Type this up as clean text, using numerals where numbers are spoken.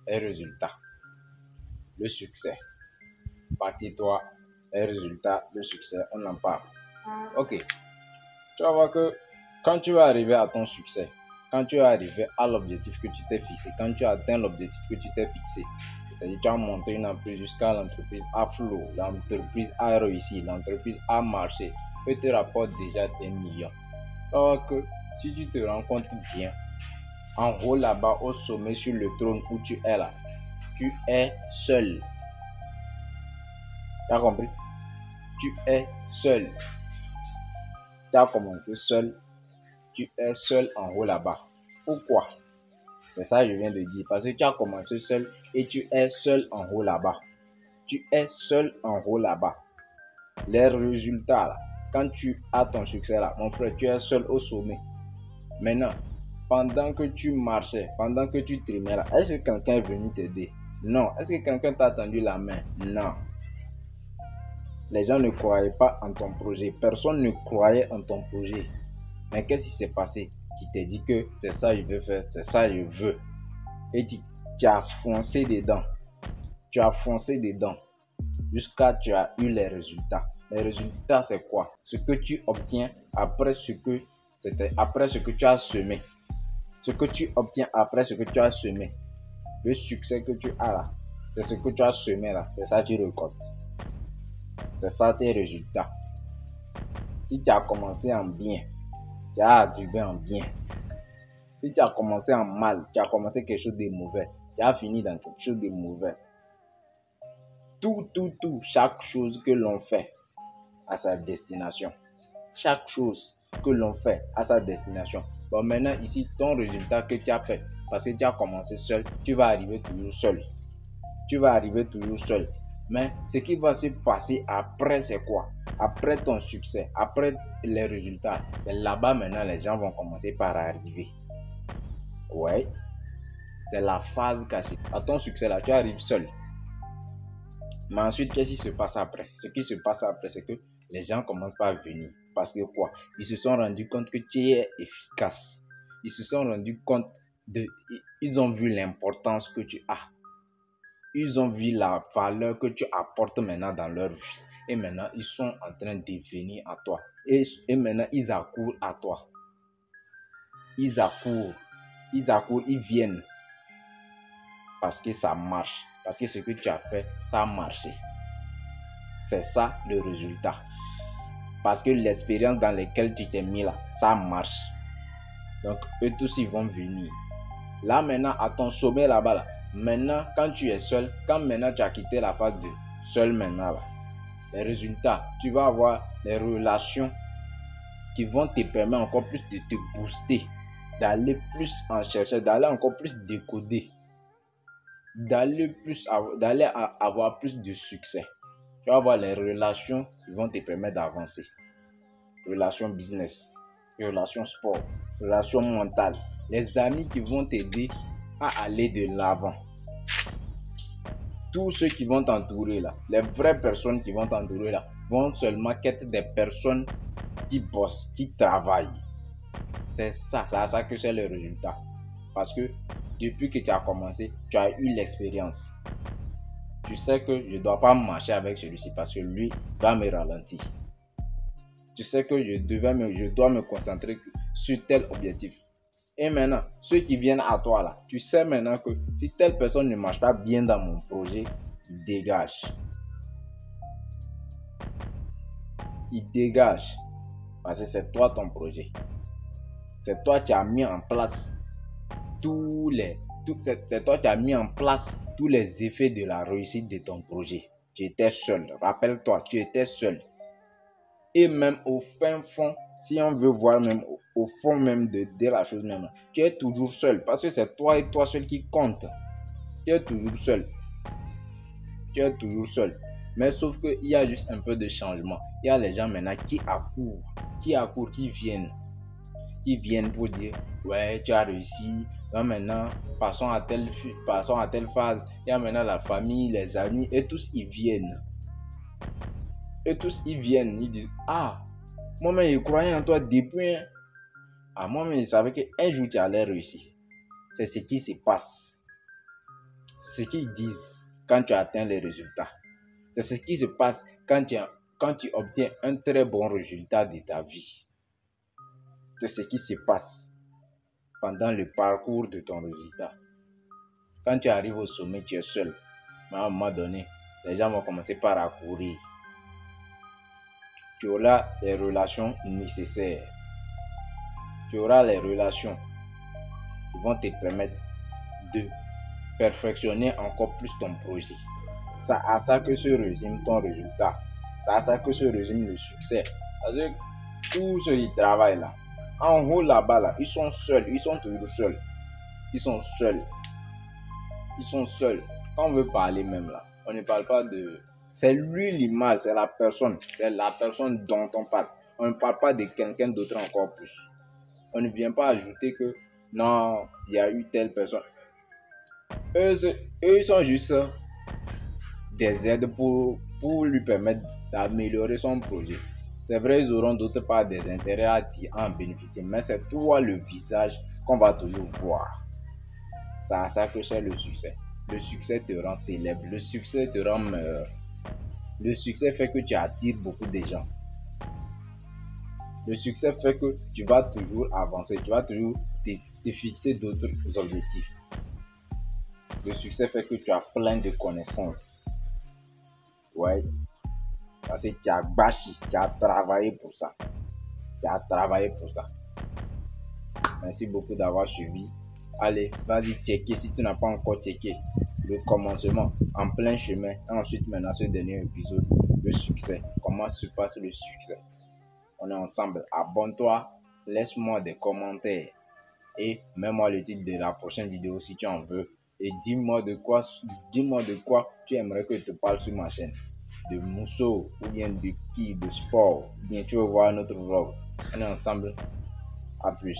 et résultat. Le succès. Partie 3 et résultat, le succès, on en parle. Ok, tu vas voir que quand tu vas arriver à ton succès, quand tu vas arriver à l'objectif que tu t'es fixé, quand tu as atteint l'objectif que tu t'es fixé, c'est-à-dire tu as monté une entreprise jusqu'à l'entreprise à flot, l'entreprise a réussi, l'entreprise a marché, et te rapporte déjà tes millions. Alors que si tu te rends compte bien, en haut là-bas au sommet sur le trône où tu es là, tu es seul. Tu as compris? Tu es seul. Tu as commencé seul. Tu es seul en haut là-bas. Pourquoi? C'est ça que je viens de dire. Parce que tu as commencé seul et tu es seul en haut là-bas. Tu es seul en haut là-bas. Les résultats là, quand tu as ton succès là, mon frère, tu es seul au sommet. Maintenant, pendant que tu marchais, pendant que tu traînais là, est-ce que quelqu'un est venu t'aider? Non. Est-ce que quelqu'un t'a tendu la main? Non. Les gens ne croyaient pas en ton projet. Personne ne croyait en ton projet. Mais qu'est-ce qui s'est passé? Qui t'a dit que c'est ça que je veux faire, c'est ça que je veux. Et tu as foncé dedans. Tu as foncé dedans. Jusqu'à tu as eu les résultats. Les résultats, c'est quoi? Ce que tu obtiens après ce que tu as semé. Ce que tu obtiens après ce que tu as semé. Le succès que tu as là, c'est ce que tu as semé là. C'est ça que tu récoltes. C'est ça tes résultats. Si tu as commencé en bien, tu as arrivé en bien. Si tu as commencé en mal, tu as commencé quelque chose de mauvais, tu as fini dans quelque chose de mauvais. Tout, chaque chose que l'on fait a sa destination. Chaque chose que l'on fait a sa destination. Bon, maintenant, ici, ton résultat que tu as fait, parce que tu as commencé seul, tu vas arriver toujours seul. Tu vas arriver toujours seul. Mais ce qui va se passer après, c'est quoi? Après ton succès, après les résultats, c'est là-bas maintenant, les gens vont commencer par arriver. Ouais, c'est la phase cachée. À ton succès là, tu arrives seul. Mais ensuite, qu'est-ce qui se passe après? Ce qui se passe après, c'est que les gens commencent par venir. Parce que quoi? Ils se sont rendus compte que tu es efficace. Ils se sont rendus compte ils ont vu l'importance que tu as. Ils ont vu la valeur que tu apportes maintenant dans leur vie. Et maintenant, ils sont en train de venir à toi. Et maintenant, ils accourent à toi. Ils accourent, ils viennent. Parce que ça marche. Parce que ce que tu as fait, ça a marché. C'est ça le résultat. Parce que l'expérience dans laquelle tu t'es mis là, ça marche. Donc, eux tous, ils vont venir. Là, maintenant, à ton sommet là-bas, là, maintenant, quand tu es seul, quand maintenant tu as quitté la phase de seul maintenant, là, les résultats, tu vas avoir des relations qui vont te permettre encore plus de te booster, d'aller plus en chercher, d'aller encore plus décoder, d'aller avoir plus de succès. Tu vas avoir les relations qui vont te permettre d'avancer. Relations business, relations sport, relations mentales. Les amis qui vont t'aider à aller de l'avant. Tous ceux qui vont t'entourer là, les vraies personnes qui vont t'entourer là, vont seulement être des personnes qui bossent, qui travaillent. C'est ça que c'est le résultat. Parce que depuis que tu as commencé, tu as eu l'expérience. Tu sais que je ne dois pas marcher avec celui-ci parce que lui va me ralentir. Tu sais que je dois me concentrer sur tel objectif. Et maintenant, ceux qui viennent à toi là, tu sais maintenant que si telle personne ne marche pas bien dans mon projet, il dégage. Il dégage. Parce que c'est toi ton projet. C'est toi qui as mis en place c'est toi qui as mis en place tous les effets de la réussite de ton projet. Tu étais seul. Rappelle-toi, tu étais seul. Et même au fin fond, si on veut voir même au fond même de la chose même, tu es toujours seul. Parce que c'est toi et toi seul qui compte. Tu es toujours seul. Tu es toujours seul. Mais sauf qu'il y a juste un peu de changement. Il y a les gens maintenant qui accourent, qui viennent pour dire ouais, tu as réussi. Là, maintenant, passons à telle phase. Il y a maintenant la famille, les amis, et tous ils viennent. Et tous ils viennent, ils disent ah, moi-même je croyais en toi depuis. Moi-même je savais qu'un jour tu allais réussir. C'est ce qui se passe. ce qu'ils disent quand tu atteins les résultats. C'est ce qui se passe quand tu obtiens un très bon résultat de ta vie. C'est ce qui se passe pendant le parcours de ton résultat. Quand tu arrives au sommet, tu es seul. Mais à un moment donné, les gens vont commencer par accourir. Tu auras les relations nécessaires. Tu auras les relations qui vont te permettre de perfectionner encore plus ton projet. C'est à ça que se résume ton résultat. C'est à ça que se résume le succès. Parce que tous ceux qui travaillent là, en haut là-bas, là, ils sont seuls. Ils sont toujours seuls. Ils sont seuls. Ils sont seuls. Quand on veut parler même là, on ne parle pas de... C'est lui l'image, c'est la personne dont on parle. On ne parle pas de quelqu'un d'autre encore plus. On ne vient pas ajouter que non, il y a eu telle personne. Eux ils sont juste des aides pour lui permettre d'améliorer son projet. C'est vrai, ils auront d'autre part des intérêts à en bénéficier, mais c'est toi le visage qu'on va toujours voir. C'est à ça que c'est le succès. Le succès te rend célèbre, le succès te rend meilleur. Le succès fait que tu attires beaucoup de gens. Le succès fait que tu vas toujours avancer, tu vas toujours te fixer d'autres objectifs. Le succès fait que tu as plein de connaissances. Ouais. Parce que tu as bâchi, tu as travaillé pour ça. Merci beaucoup d'avoir suivi. Allez, vas-y checker si tu n'as pas encore checké le commencement en plein chemin. Et ensuite, maintenant, ce dernier épisode, le succès. Comment se passe le succès? On est ensemble. Abonne-toi, laisse-moi des commentaires et mets-moi le titre de la prochaine vidéo si tu en veux. Et dis-moi de quoi tu aimerais que je te parle sur ma chaîne. De mousseau ou bien de sport. Ou bien tu veux voir notre vlog. On est ensemble. À plus.